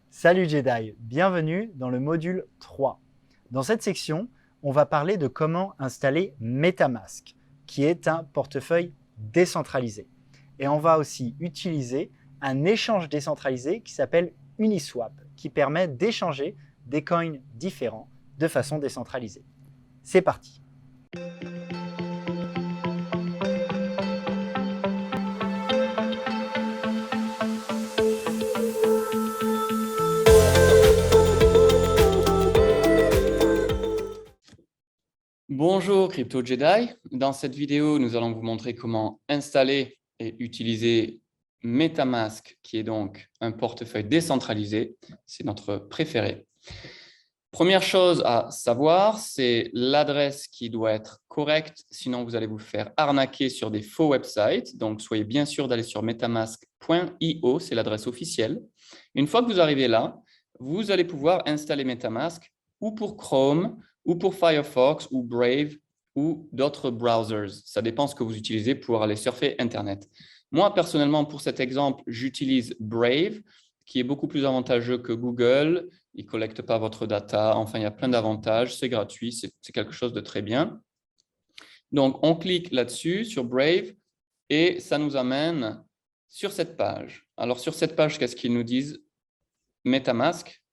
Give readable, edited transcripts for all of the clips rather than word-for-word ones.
Salut Jedi, bienvenue dans le module 3. Dans cette section, on va parler de comment installer MetaMask, qui est un portefeuille décentralisé. Et on va aussi utiliser un échange décentralisé qui s'appelle Uniswap, qui permet d'échanger des coins différents de façon décentralisée. C'est parti. Bonjour Crypto Jedi. Dans cette vidéo, nous allons vous montrer comment installer et utiliser MetaMask, qui est donc un portefeuille décentralisé. C'est notre préféré. Première chose à savoir, c'est l'adresse qui doit être correcte, sinon vous allez vous faire arnaquer sur des faux websites. Donc, soyez bien sûr d'aller sur metamask.io, c'est l'adresse officielle. Une fois que vous arrivez là, vous allez pouvoir installer MetaMask ou pour Chrome, ou pour Firefox, ou Brave, ou d'autres browsers. Ça dépend ce que vous utilisez pour aller surfer Internet. Moi, personnellement, pour cet exemple, j'utilise Brave, qui est beaucoup plus avantageux que Google. Il ne collecte pas votre data. Enfin, il y a plein d'avantages. C'est gratuit. C'est quelque chose de très bien. Donc, on clique là-dessus, sur Brave, et ça nous amène sur cette page. Alors, sur cette page, qu'est-ce qu'ils nous disent? MetaMask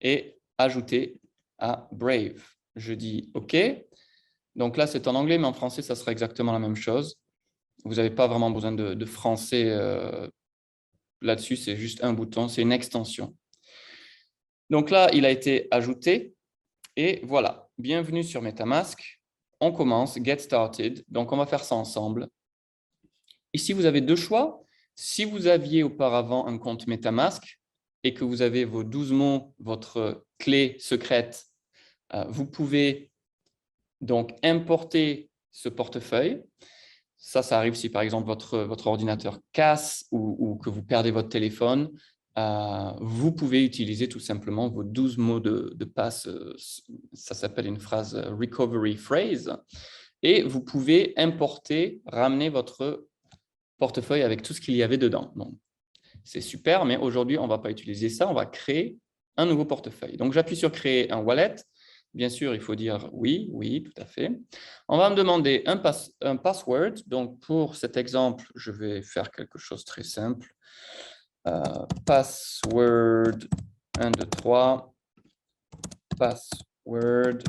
et ajouter à Brave. Je dis OK. Donc là, c'est en anglais, mais en français, ça sera exactement la même chose. Vous n'avez pas vraiment besoin de français là-dessus. C'est juste un bouton, c'est une extension. Donc là, il a été ajouté. Et voilà, bienvenue sur MetaMask. On commence, Get Started. Donc, on va faire ça ensemble. Ici, vous avez deux choix. Si vous aviez auparavant un compte MetaMask et que vous avez vos 12 mots, votre clé secrète, vous pouvez donc importer ce portefeuille. Ça arrive si, par exemple, votre ordinateur casse ou que vous perdez votre téléphone. Vous pouvez utiliser tout simplement vos 12 mots de passe. Ça s'appelle une phrase recovery phrase. Et vous pouvez importer, ramener votre portefeuille avec tout ce qu'il y avait dedans. C'est super, mais aujourd'hui, on ne va pas utiliser ça. On va créer un nouveau portefeuille. Donc, j'appuie sur créer un wallet. Bien sûr, il faut dire oui, oui, tout à fait. On va me demander un password. Donc, pour cet exemple, je vais faire quelque chose de très simple. Password 1, 2, 3. Password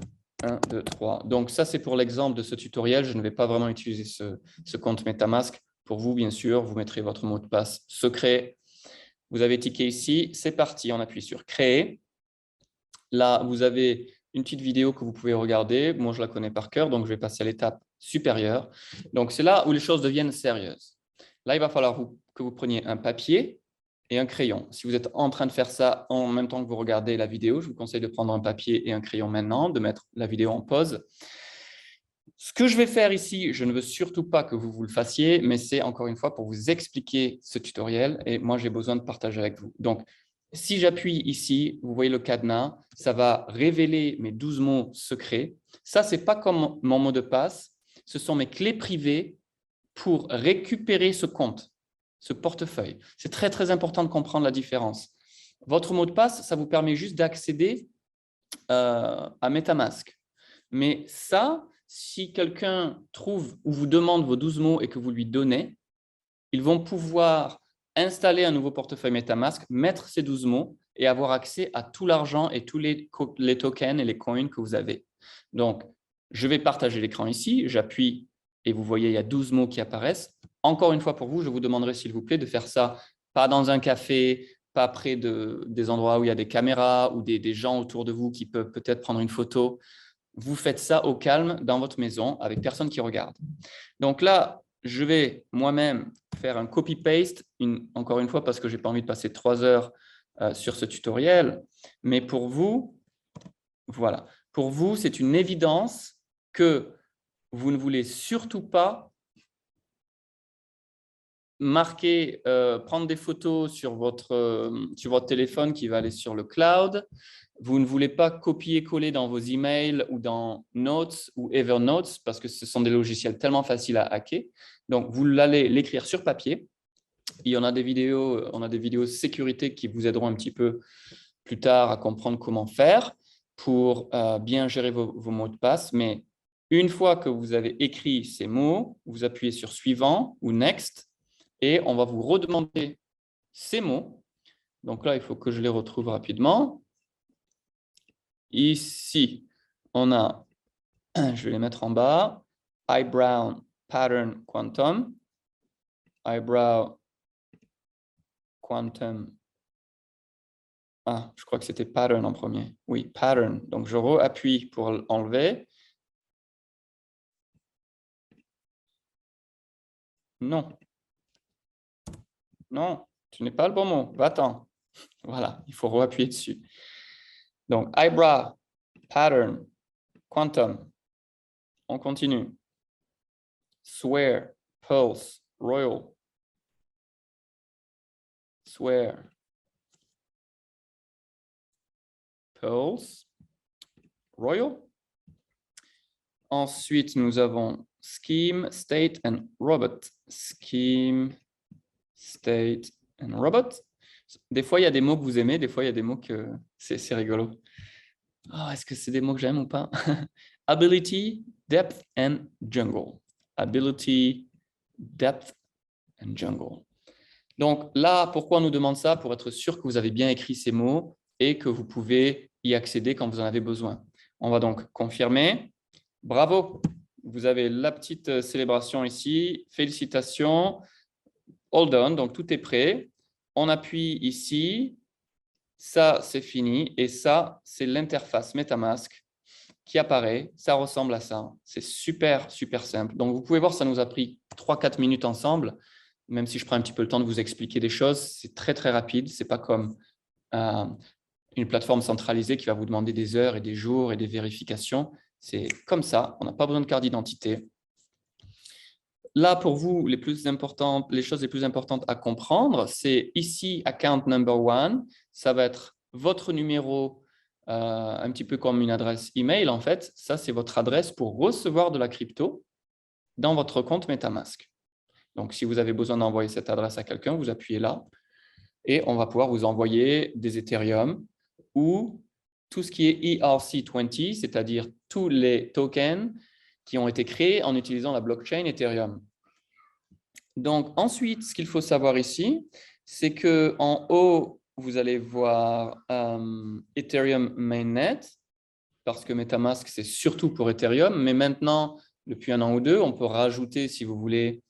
1, 2, 3. Donc, ça, c'est pour l'exemple de ce tutoriel. Je ne vais pas vraiment utiliser ce compte MetaMask. Pour vous, bien sûr, vous mettrez votre mot de passe secret. Vous avez tiqué ici. C'est parti. On appuie sur créer. Là, vous avez une petite vidéo que vous pouvez regarder. Moi, je la connais par cœur, donc je vais passer à l'étape supérieure. Donc, c'est là où les choses deviennent sérieuses. Là, il va falloir que vous preniez un papier et un crayon. Si vous êtes en train de faire ça en même temps que vous regardez la vidéo, je vous conseille de prendre un papier et un crayon maintenant, de mettre la vidéo en pause. Ce que je vais faire ici, je ne veux surtout pas que vous le fassiez, mais c'est encore une fois pour vous expliquer ce tutoriel et moi, j'ai besoin de partager avec vous. Donc, si j'appuie ici, vous voyez le cadenas, ça va révéler mes 12 mots secrets. Ça, ce n'est pas comme mon mot de passe, ce sont mes clés privées pour récupérer ce compte, ce portefeuille. C'est très, très important de comprendre la différence. Votre mot de passe, ça vous permet juste d'accéder à MetaMask. Mais ça, si quelqu'un trouve ou vous demande vos 12 mots et que vous lui donnez, ils vont pouvoir installer un nouveau portefeuille MetaMask, mettre ces 12 mots et avoir accès à tout l'argent et tous les tokens et les coins que vous avez. Donc, je vais partager l'écran ici, j'appuie et vous voyez, il y a 12 mots qui apparaissent. Encore une fois pour vous, je vous demanderai s'il vous plaît de faire ça, pas dans un café, pas près des endroits où il y a des caméras ou des gens autour de vous qui peuvent peut-être prendre une photo. Vous faites ça au calme dans votre maison avec personne qui regarde. Donc là, je vais moi-même faire un copy-paste, encore une fois parce que je n'ai pas envie de passer 3 heures sur ce tutoriel. Mais pour vous, voilà. Pour vous, c'est une évidence que vous ne voulez surtout pas marquer, prendre des photos sur votre téléphone qui va aller sur le cloud. Vous ne voulez pas copier-coller dans vos emails ou dans Notes ou Evernote parce que ce sont des logiciels tellement faciles à hacker. Donc, vous allez l'écrire sur papier on a des vidéos sécurité qui vous aideront un petit peu plus tard à comprendre comment faire pour bien gérer vos mots de passe. Mais une fois que vous avez écrit ces mots, vous appuyez sur Suivant ou Next et on va vous redemander ces mots. Donc là, il faut que je les retrouve rapidement. Ici, on a, je vais les mettre en bas, eyebrow pattern quantum, eyebrow quantum. Ah, je crois que c'était pattern en premier. Oui, pattern. Donc, je appuie pour enlever. Non. Non, tu n'es pas le bon mot. Va-t'en. Voilà, il faut appuyer dessus. Donc, eyebrow, pattern, quantum. On continue. Swear, pulse, royal. Swear, pulse, royal. Ensuite, nous avons scheme, state and robot. Scheme, state and robot. Des fois, il y a des mots que vous aimez, des fois, il y a des mots que c'est rigolo. Oh, est-ce que c'est des mots que j'aime ou pas? Ability, depth and jungle. Ability, depth and jungle. Donc là, pourquoi on nous demande ça? Pour être sûr que vous avez bien écrit ces mots et que vous pouvez y accéder quand vous en avez besoin. On va donc confirmer. Bravo, vous avez la petite célébration ici. Félicitations. All done, donc tout est prêt. On appuie ici. Ça, c'est fini. Et ça, c'est l'interface MetaMask qui apparaît. Ça ressemble à ça. C'est super, super simple. Donc, vous pouvez voir, ça nous a pris 3-4 minutes ensemble. Même si je prends un petit peu le temps de vous expliquer des choses, c'est très, très rapide. Ce n'est pas comme une plateforme centralisée qui va vous demander des heures et des jours et des vérifications. C'est comme ça. On n'a pas besoin de carte d'identité. Là, pour vous, les choses les plus importantes à comprendre, c'est ici, account number one. Ça va être votre numéro, un petit peu comme une adresse email, en fait. Ça, c'est votre adresse pour recevoir de la crypto dans votre compte MetaMask. Donc, si vous avez besoin d'envoyer cette adresse à quelqu'un, vous appuyez là et on va pouvoir vous envoyer des Ethereum ou tout ce qui est ERC20, c'est-à-dire tous les tokens qui ont été créés en utilisant la blockchain Ethereum. Donc, ensuite, ce qu'il faut savoir ici, c'est qu'en haut, vous allez voir Ethereum Mainnet, parce que MetaMask, c'est surtout pour Ethereum, mais maintenant, depuis 1 an ou 2, on peut rajouter, si vous voulez,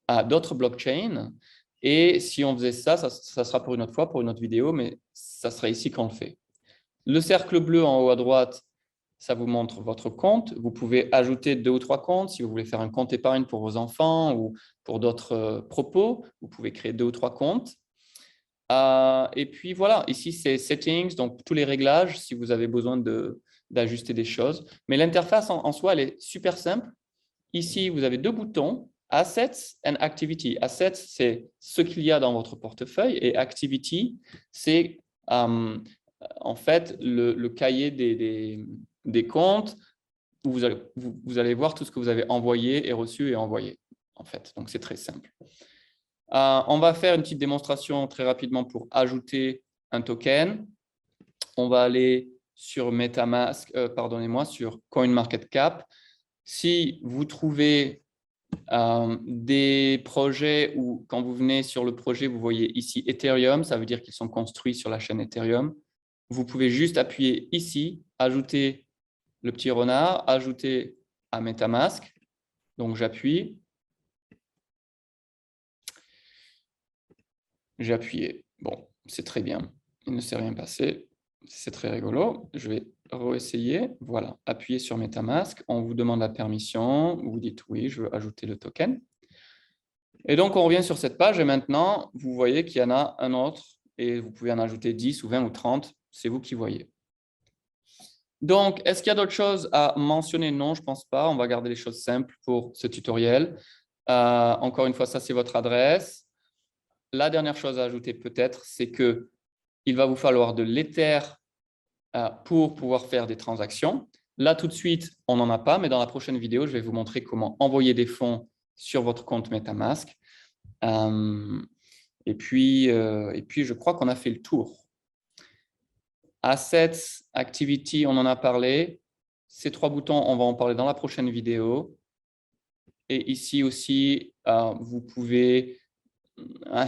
à d'autres blockchains. Et si on faisait ça, ça sera pour une autre fois, pour une autre vidéo, mais ça sera ici qu'on le fait. Le cercle bleu en haut à droite, ça vous montre votre compte. Vous pouvez ajouter 2 ou 3 comptes. Si vous voulez faire un compte épargne pour vos enfants ou pour d'autres propos, vous pouvez créer 2 ou 3 comptes. Et puis voilà, ici c'est Settings, donc tous les réglages si vous avez besoin d'ajuster des choses. Mais l'interface en soi, elle est super simple. Ici, vous avez 2 boutons, Assets and Activity. Assets, c'est ce qu'il y a dans votre portefeuille et Activity, c'est en fait le cahier des comptes où vous allez voir tout ce que vous avez envoyé et reçu et envoyé, en fait. Donc, c'est très simple. On va faire une petite démonstration très rapidement pour ajouter un token. On va aller sur MetaMask, pardonnez-moi, sur CoinMarketCap. Si vous trouvez des projets où, quand vous venez sur le projet, vous voyez ici Ethereum, ça veut dire qu'ils sont construits sur la chaîne Ethereum. Vous pouvez juste appuyer ici, ajouter le petit renard, ajouter à MetaMask. Donc, j'appuie. J'ai appuyé. Bon, c'est très bien. Il ne s'est rien passé. C'est très rigolo. Je vais réessayer. Voilà, appuyez sur MetaMask. On vous demande la permission. Vous dites oui, je veux ajouter le token. Et donc, on revient sur cette page. Et maintenant, vous voyez qu'il y en a un autre. Et vous pouvez en ajouter 10 ou 20 ou 30. C'est vous qui voyez. Donc, est-ce qu'il y a d'autres choses à mentionner? Non, je ne pense pas. On va garder les choses simples pour ce tutoriel. Encore une fois, ça, c'est votre adresse. La dernière chose à ajouter peut-être, c'est qu'il va vous falloir de l'Ether pour pouvoir faire des transactions. Là, tout de suite, on n'en a pas, mais dans la prochaine vidéo, je vais vous montrer comment envoyer des fonds sur votre compte MetaMask. Et puis, je crois qu'on a fait le tour. Assets, Activity, on en a parlé. Ces 3 boutons, on va en parler dans la prochaine vidéo. Et ici aussi, vous pouvez...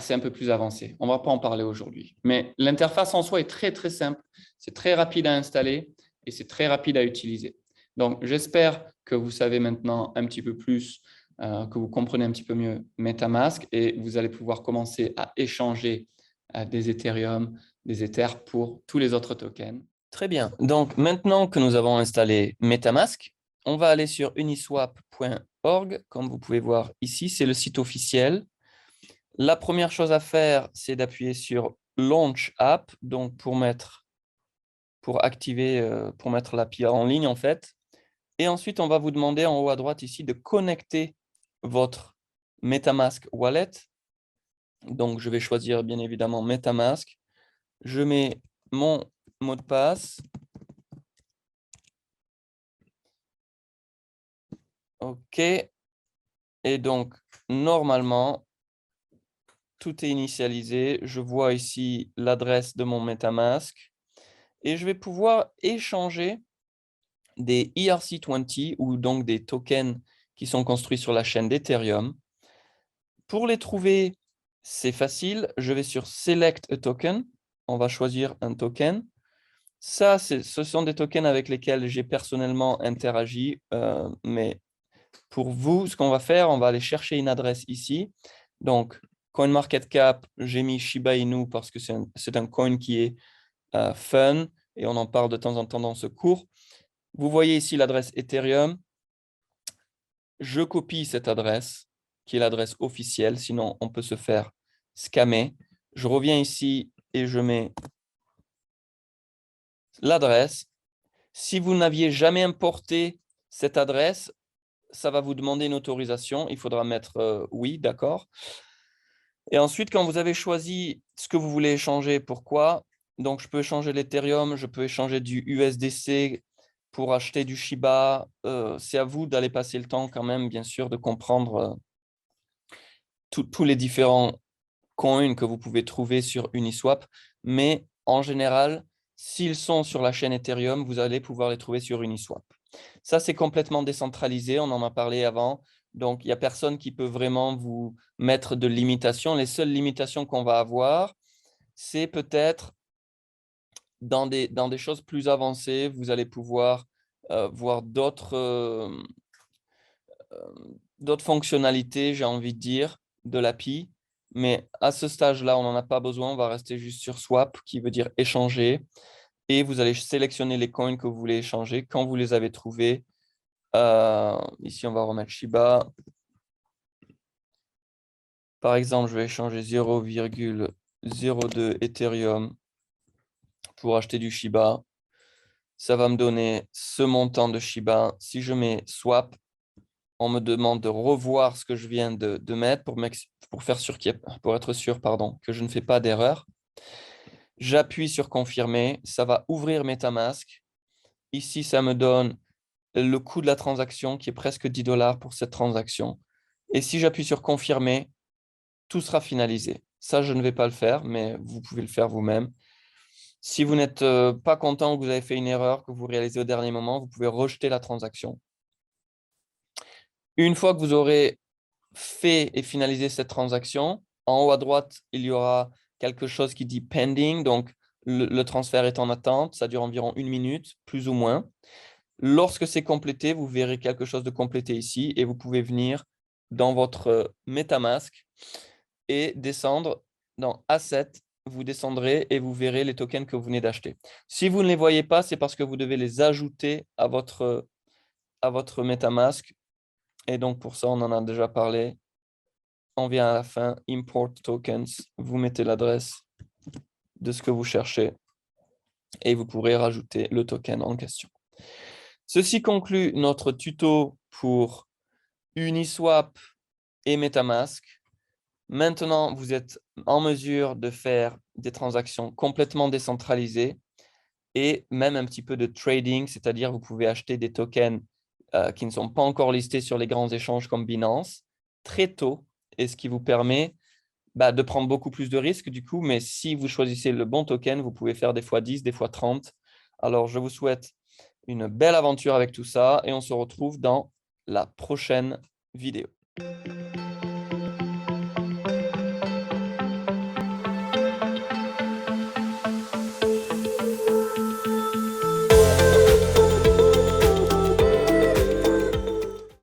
c'est un peu plus avancé. On ne va pas en parler aujourd'hui. Mais l'interface en soi est très, très simple. C'est très rapide à installer et c'est très rapide à utiliser. Donc, j'espère que vous savez maintenant un petit peu plus, que vous comprenez un petit peu mieux MetaMask et vous allez pouvoir commencer à échanger des Ethereum, des Ethers pour tous les autres tokens. Très bien. Donc, maintenant que nous avons installé MetaMask, on va aller sur uniswap.org. Comme vous pouvez voir ici, c'est le site officiel. La première chose à faire, c'est d'appuyer sur Launch App, donc pour activer, pour mettre l'API en ligne en fait. Et ensuite, on va vous demander en haut à droite ici de connecter votre MetaMask Wallet. Donc, je vais choisir bien évidemment MetaMask. Je mets mon mot de passe. OK. Et donc, normalement, tout est initialisé. Je vois ici l'adresse de mon MetaMask. Et je vais pouvoir échanger des ERC20 ou donc des tokens qui sont construits sur la chaîne d'Ethereum. Pour les trouver, c'est facile. Je vais sur Select a token. On va choisir un token. Ça, ce sont des tokens avec lesquels j'ai personnellement interagi. Mais pour vous, ce qu'on va faire, on va aller chercher une adresse ici. Donc, CoinMarketCap, j'ai mis Shiba Inu parce que c'est un coin qui est fun et on en parle de temps en temps dans ce cours. Vous voyez ici l'adresse Ethereum. Je copie cette adresse, qui est l'adresse officielle, sinon on peut se faire scammer. Je reviens ici et je mets l'adresse. Si vous n'aviez jamais importé cette adresse, ça va vous demander une autorisation. Il faudra mettre oui, d'accord. Et ensuite, quand vous avez choisi ce que vous voulez échanger, pourquoi? Donc, je peux échanger l'Ethereum, je peux échanger du USDC pour acheter du Shiba. C'est à vous d'aller passer le temps quand même, bien sûr, de comprendre tous les différents coins que vous pouvez trouver sur Uniswap. Mais en général, s'ils sont sur la chaîne Ethereum, vous allez pouvoir les trouver sur Uniswap. Ça, c'est complètement décentralisé. On en a parlé avant. Donc, il n'y a personne qui peut vraiment vous mettre de limitations. Les seules limitations qu'on va avoir, c'est peut-être dans des choses plus avancées, vous allez pouvoir voir d'autres fonctionnalités, j'ai envie de dire, de l'API. Mais à ce stage-là, on n'en a pas besoin. On va rester juste sur swap, qui veut dire échanger. Et vous allez sélectionner les coins que vous voulez échanger quand vous les avez trouvés. Ici, on va remettre Shiba. Par exemple, je vais échanger 0,02 Ethereum pour acheter du Shiba. Ça va me donner ce montant de Shiba. Si je mets swap, on me demande de revoir ce que je viens de mettre pour être sûr que je ne fais pas d'erreur. J'appuie sur confirmer. Ça va ouvrir MetaMask. Ici, ça me donne le coût de la transaction qui est presque 10 $ pour cette transaction. Et si j'appuie sur confirmer, tout sera finalisé. Ça, je ne vais pas le faire, mais vous pouvez le faire vous-même. Si vous n'êtes pas content ou que vous avez fait une erreur que vous réalisez au dernier moment, vous pouvez rejeter la transaction. Une fois que vous aurez fait et finalisé cette transaction, en haut à droite, il y aura quelque chose qui dit pending. Donc, le transfert est en attente. Ça dure environ 1 minute, plus ou moins. Lorsque c'est complété, vous verrez quelque chose de complété ici et vous pouvez venir dans votre MetaMask et descendre dans Assets. Vous descendrez et vous verrez les tokens que vous venez d'acheter. Si vous ne les voyez pas, c'est parce que vous devez les ajouter à votre MetaMask. Et donc, pour ça, on en a déjà parlé. On vient à la fin, Import Tokens. Vous mettez l'adresse de ce que vous cherchez et vous pourrez rajouter le token en question. Ceci conclut notre tuto pour Uniswap et MetaMask. Maintenant, vous êtes en mesure de faire des transactions complètement décentralisées et même un petit peu de trading, c'est-à-dire vous pouvez acheter des tokens qui ne sont pas encore listés sur les grands échanges comme Binance très tôt, et ce qui vous permet de prendre beaucoup plus de risques du coup, mais si vous choisissez le bon token, vous pouvez faire des fois 10, des fois 30. Alors, je vous souhaite une belle aventure avec tout ça et on se retrouve dans la prochaine vidéo.